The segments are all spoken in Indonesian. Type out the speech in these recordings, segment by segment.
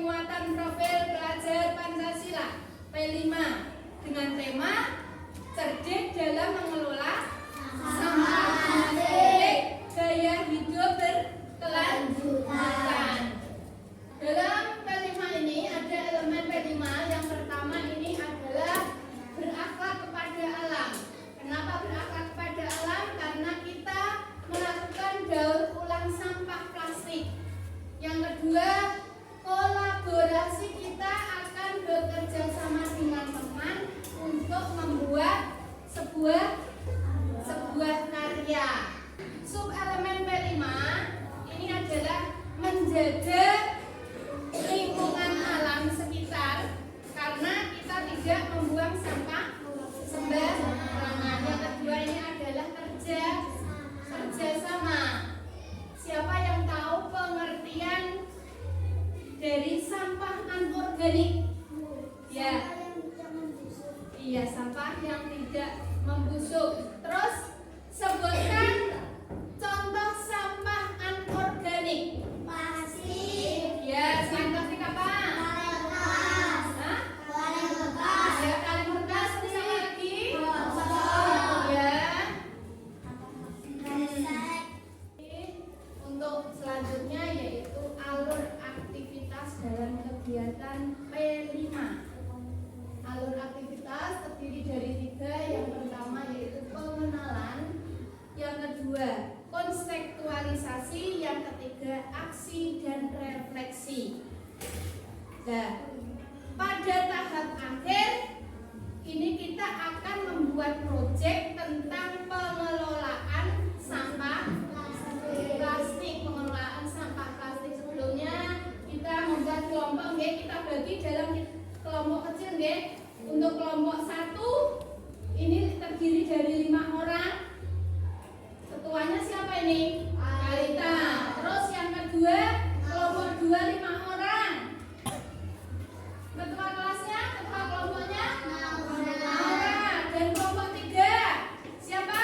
penguatan profil pelajar Pancasila P5 dengan tema cerdik dalam mengelola sampah plastik, gaya hidup berkelanjutan. Dalam P5 ini ada elemen P5. Yang pertama ini adalah berakhlak kepada alam. Kenapa berakhlak kepada alam? Karena kita melakukan daur ulang sampah plastik. Yang kedua, kolaborasi kita akan bekerja sama dengan teman untuk membuat sebuah karya. Subelemen P5 ini adalah menjaga lingkungan alam sekitar karena kita tidak membuang sampah sembarangan. Yang kedua ini adalah kerja sama. Siapa yang tahu pengertian dari sampah anorganik? Ya. Iya, sampah yang tidak membusuk. Terus sebutkan contoh sampah anorganik. Plastik. Ya, plastik apa? Kaleng bekas. Ya, kaleng bekas. Terus apa lagi? Botol. Ya. Kresek. Untuk selanjutnya yaitu alur aktivitas dalam kegiatan P5. Alur aktivitas terdiri dari 3. Yang pertama yaitu pengenalan, yang kedua konseptualisasi, yang ketiga aksi dan refleksi. Nah, pada tahap akhir ini kita akan membuat proyek tentang pengelolaan sampah plastik. Pengelolaan sampah plastik sebelumnya kita membuat kelompok, kita bagi dalam kelompok kecil. Untuk kelompok 1 ini terdiri dari 5 orang. Ketuanya siapa ini? Kalita. Terus yang kedua, kelompok 2 5 orang. Ketua kelasnya, ketua kelompoknya Naura. Dan kelompok 3 siapa?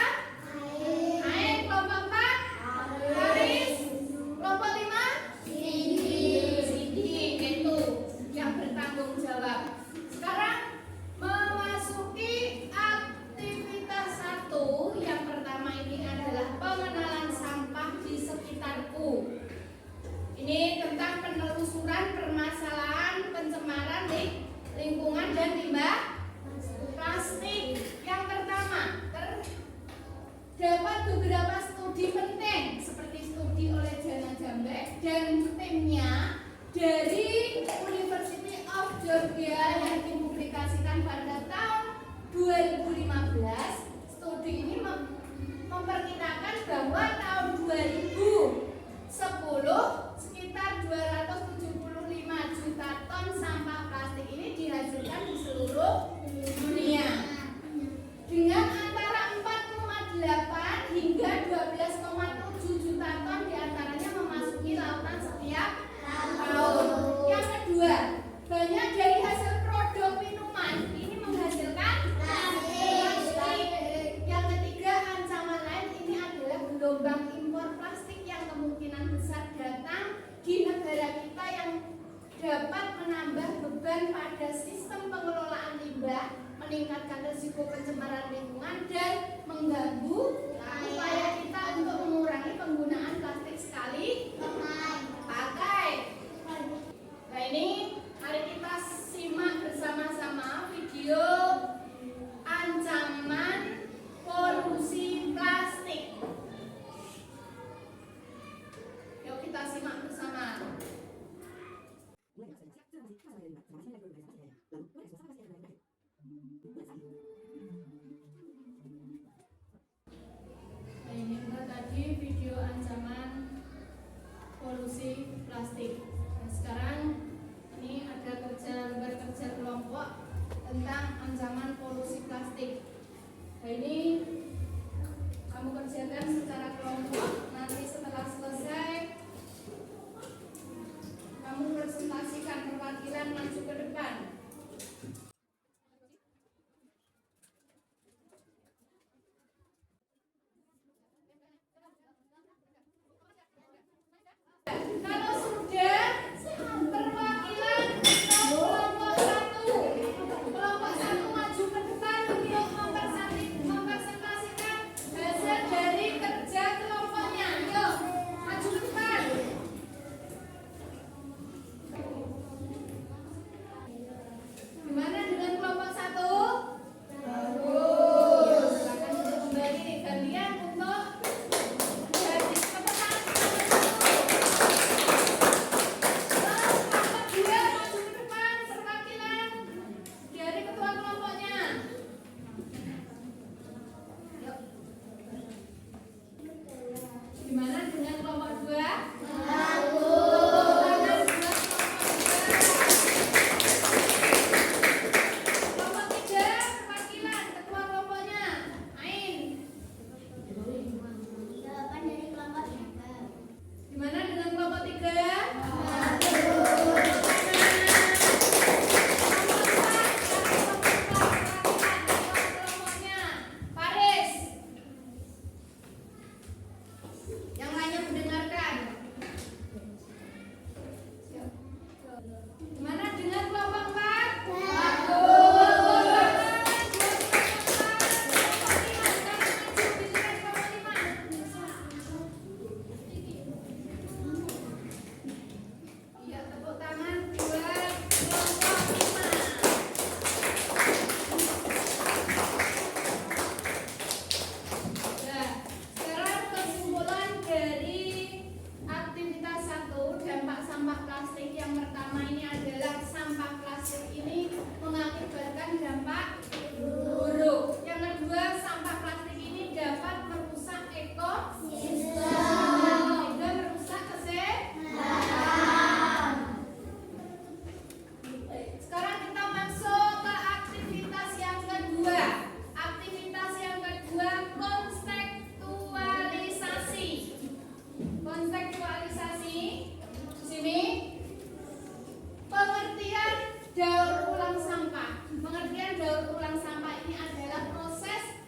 Ain. Kelompok 4 Haris. Kelompok 5 Sidi. Itu yang bertanggung jawab. Sekarang memasuki aktivitas 1. Yang pertama ini adalah pengenalan sampah di sekitarku. Ini tentang penelusuran permasalahan pencemaran lingkungan dan limbah plastik. Yang pertama, terdapat beberapa studi penting seperti studi oleh Jana Jambek dan timnya dari University of Georgia yang dipublikasikan pada tahun 2015. Studi ini memperkirakan bahwa tahun 2010 sekitar 275 juta ton sampah plastik ini dihasilkan di seluruh dunia, dengan antara 4,8 hingga 12,7 juta ton diantaranya memasuki lautan setiap tahun. Yang kedua, banyak dari hasil produk minuman ini menghasilkan plastik. Yang ketiga, ancaman lain ini adalah gelombang impor plastik yang kemungkinan besar datang di negara kita yang dapat menambah beban pada sistem pengelolaan limbah, meningkatkan risiko pencemaran lingkungan dan mengganggu upaya kita untuk mengurangi penggunaan plastik sekali pakai. Nah, ini mari kita simak bersama-sama video ancaman polusi plastik. Yuk kita simak bersama. Nah, ini adalah tadi video ancaman polusi plastik. Nah, sekarang ini ada lembar kerja kelompok tentang ancaman polusi plastik. Nah, ini kamu kerjakan secara kelompok. Nanti setelah selesai kamu presentasikan perwakilan maju ke depan. Kalau sudah perwakilan sampah plastik. Yang pertama ini adalah sampah plastik ini mengakibatkan dampak buruk. Yang kedua, sampah plastik ini dapat merusak ekosistem juga merusak kesehatan. Sekarang kita masuk ke aktivitas yang kedua. Aktivitas yang kedua, kontekstualisasi. Kontekstualisasi di sini pengertian daur ulang sampah. Pengertian daur ulang sampah ini adalah proses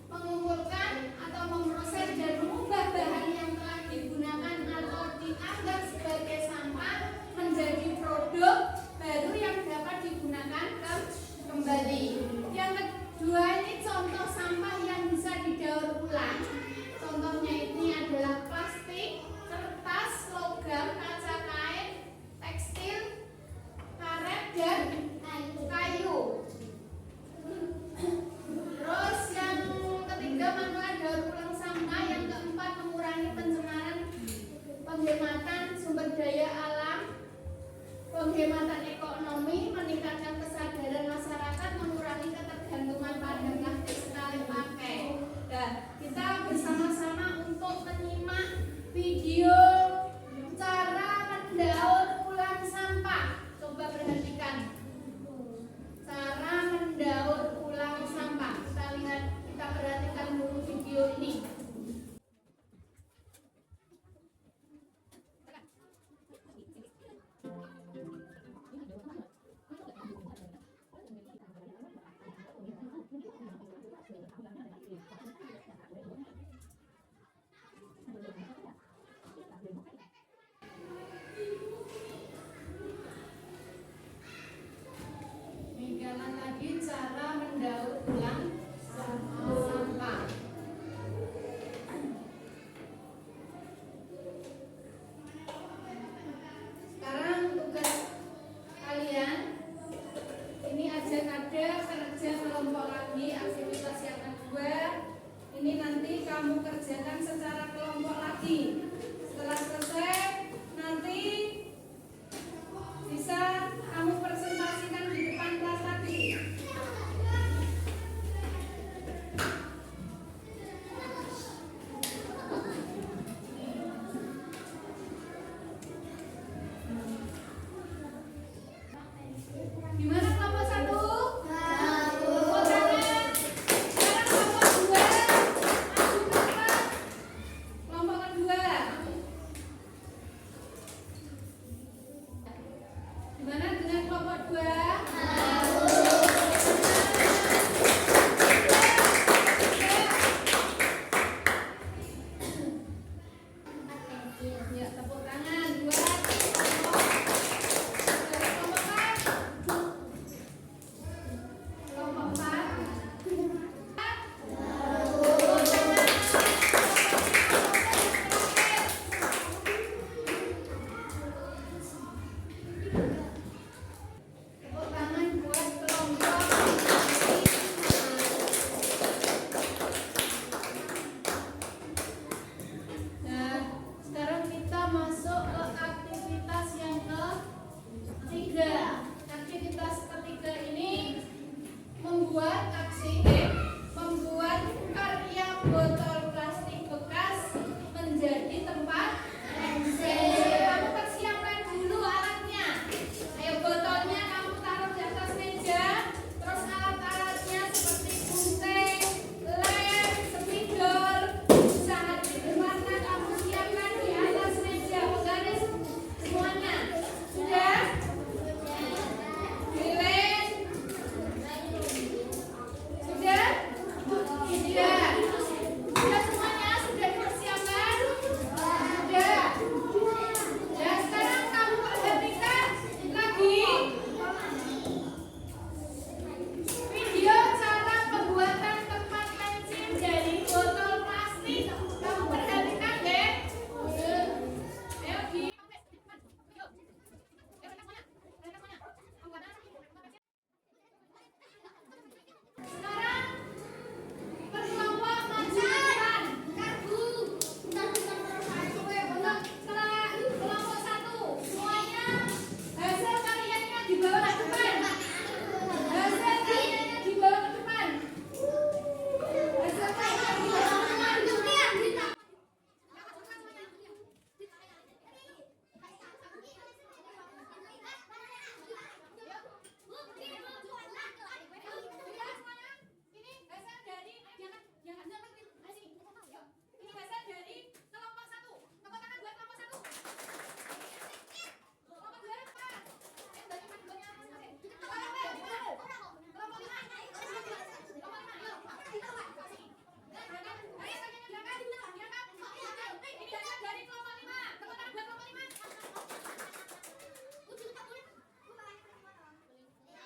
mengumpulkan atau memproses dan mengubah bahan yang telah digunakan atau dianggap sebagai sampah menjadi produk baru yang dapat digunakan kembali. Yang kedua ini contoh sampah yang bisa didaur ulang. Contohnya ini adalah plastik, kertas, logam, kaca kain, tekstil, karet, dan kayu. Terus yang ketiga, manfaat daur ulang sampah. Yang keempat, mengurangi pencemaran, penghematan sumber daya alam, penghematan ekonomi, meningkatkan kesadaran masyarakat, mengurangi ketergantungan pada plastik sekali pakai. Dan kita bersama-sama untuk menyimak video cara mendaur ulang sampah. Coba perhatikan cara mendaur ulang sampah. Kita perhatikan dulu video ini. Jalan lagi cara mendaur ulang sampah. Sekarang tugas kalian ini ada kerja kelompok lagi, aktivitas yang kedua. Ini nanti kamu kerjakan secara kelompok lagi. Setelah selesai nanti bisa kamu presentasikan di depan kelas lagi. Gimana kelompok 1? Tepuk tangan. Sekarang kelompok 2. Maju ke depan. Kelompok kedua. Gimana dengan kelompok 2? Ya, tepuk tangan. 2. Kelompok 4. Tepuk tangan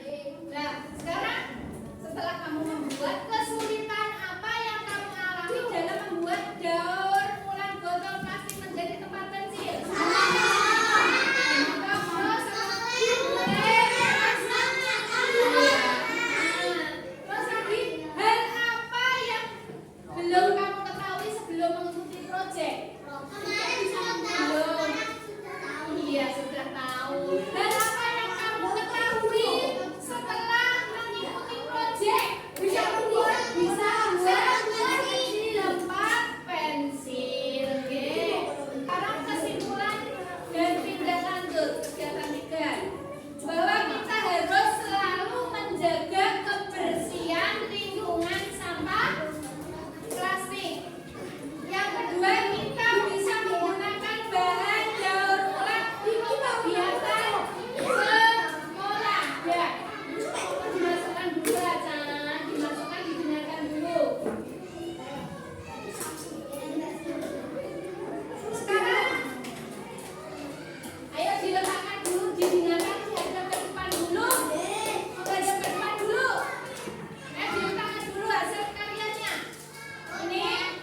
Nah, sekarang setelah kamu membuat, kesulitan apa yang kamu alami dalam membuat daur ulang botol plastik menjadi tempat pensil? Terus lagi, hal apa yang belum kamu ketahui sebelum mengikuti proyek? Belum. Iya, sudah tahu. Dan apa yang kamu ketahui setelah mengikuti proyek? Bisa membuat tempat pensil. Oke. Sekarang kesimpulan dan tindak lanjut kegiatan 3. Bahwa kita harus selalu menjaga kebersihan lingkungan sampah plastik. Yang kedua, kita bisa menggunakan bahan daur ulang di kegiatan sekolah. Ya, dimasukkan dulu aja, dimasukkan, didengarkan dulu. Sekarang, ayo diletakkan dulu, didengarkan, dihadap ke depan dulu. Menghadap ke depan dulu. Diletakkan dulu hasil karyanya. Ini.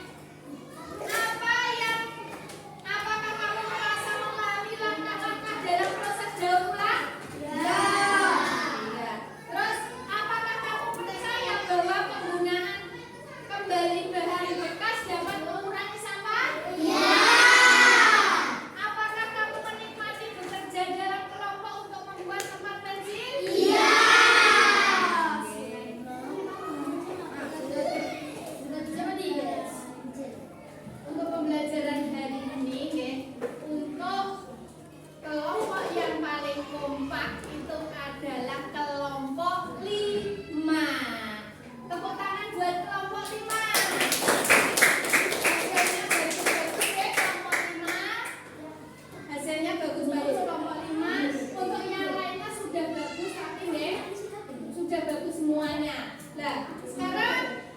Apakah kamu merasa memahami langkah-langkah dalam proses daur ulang? Ya. Terus, apakah kamu percaya bahwa penggunaan kembali bahan bekas dapat mengurangi sampah? Ya. Apakah kamu menikmati bekerja dalam kelompok untuk membuat tempat pensil? Iya. Untuk pembelajaran hari ini, untuk kelompok yang paling kompak itu adalah kelompok 5. Tepuk tangan buat kelompok 5. Hasilnya bagus-bagus kelompok 5. Untuk yang lainnya sudah bagus tapi sudah bagus semuanya. Nah, sekarang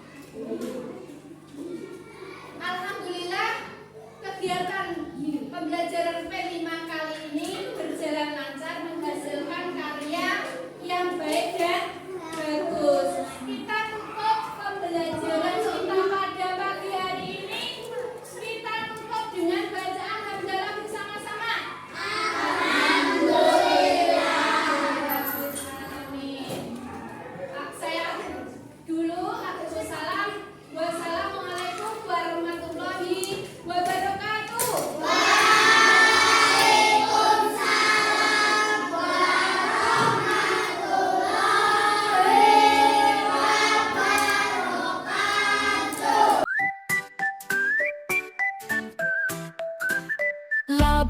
alhamdulillah kegiatan pembelajaran P5 kali ini berjalan lancar, menghasilkan karya yang baik dan bagus. Kita tutup pembelajaran kita pada pagi hari ini. Kita tutup dengan bacaan hamdalah bersama-sama. Amin. Saya dulu aku salam. Wassalamualaikum warahmatullahi wabarakatuh. Waalaikumsalam warahmatullahi wabarakatuh. La